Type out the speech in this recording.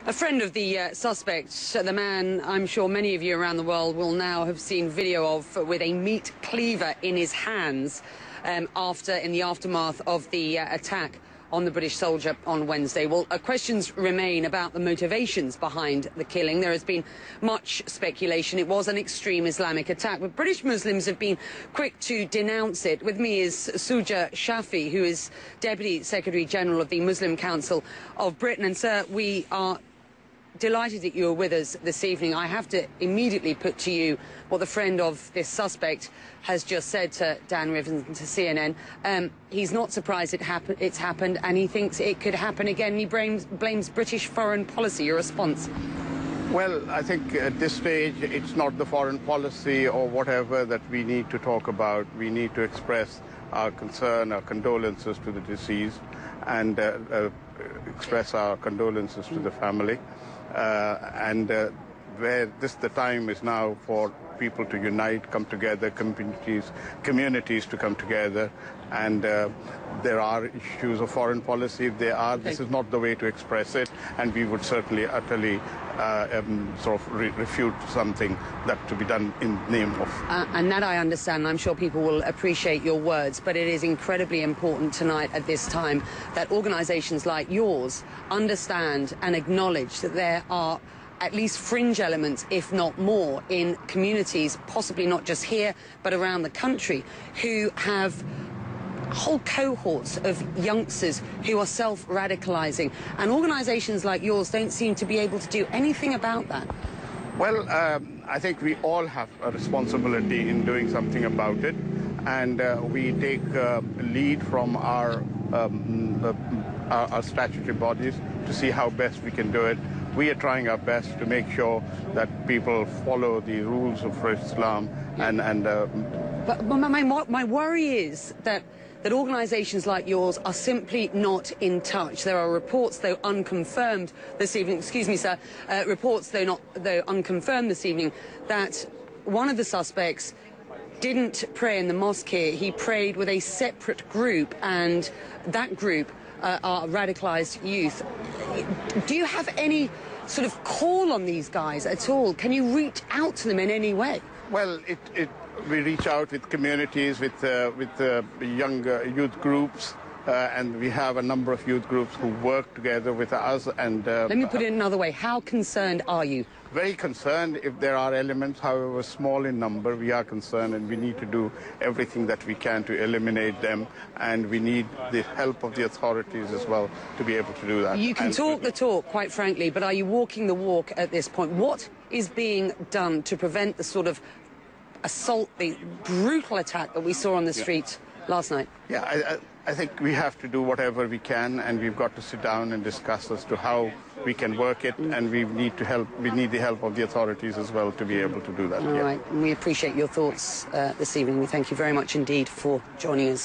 A friend of the suspect, the man I'm sure many of you around the world will now have seen video of with a meat cleaver in his hands in the aftermath of the attack on the British soldier on Wednesday. Well, questions remain about the motivations behind the killing. There has been much speculation. It was an extreme Islamic attack, but British Muslims have been quick to denounce it. With me is Suja Shafi, who is Deputy Secretary General of the Muslim Council of Britain. And, sir, we are delighted that you are with us this evening. I have to immediately put to you what the friend of this suspect has just said to Dan Rivers and to CNN. He's not surprised it's happened, and he thinks it could happen again. He blames British foreign policy. Your response? Well, I think at this stage it's not the foreign policy or whatever that we need to talk about. We need to express our concern, our condolences to the deceased, and express our condolences to the family. Where the time is now for people to unite, come together, communities to come together, and there are issues of foreign policy. If there are, this is not the way to express it, and we would certainly utterly refute something that to be done in the name of. And that I understand. I'm sure people will appreciate your words, but it is incredibly important tonight at this time that organisations like yours understand and acknowledge that there are at least fringe elements, if not more, in communities, possibly not just here, but around the country, who have whole cohorts of youngsters who are self-radicalising. And organisations like yours don't seem to be able to do anything about that. Well, I think we all have a responsibility in doing something about it, and we take lead from our statutory bodies to see how best we can do it. We are trying our best to make sure that people follow the rules of Islam, But my worry is that organisations like yours are simply not in touch. There are reports, though unconfirmed this evening, excuse me, sir, reports, though unconfirmed this evening, that one of the suspects didn't pray in the mosque here. He prayed with a separate group, and that group are radicalised youth. Do you have any sort of call on these guys at all? Can you reach out to them in any way? Well, we reach out with communities, with young youth groups, and we have a number of youth groups who work together with us. And let me put it another way. How concerned are you? Very concerned. If there are elements, however small in number, we are concerned, and we need to do everything that we can to eliminate them, and we need the help of the authorities as well to be able to do that. You can talk the talk, quite frankly, but are you walking the walk at this point? What is being done to prevent the sort of assault, the brutal attack that we saw on the streets last night? Yeah, I think we have to do whatever we can, and we've got to sit down and discuss as to how we can work it, and we need the help of the authorities as well to be able to do that. All right, and we appreciate your thoughts this evening. We thank you very much indeed for joining us.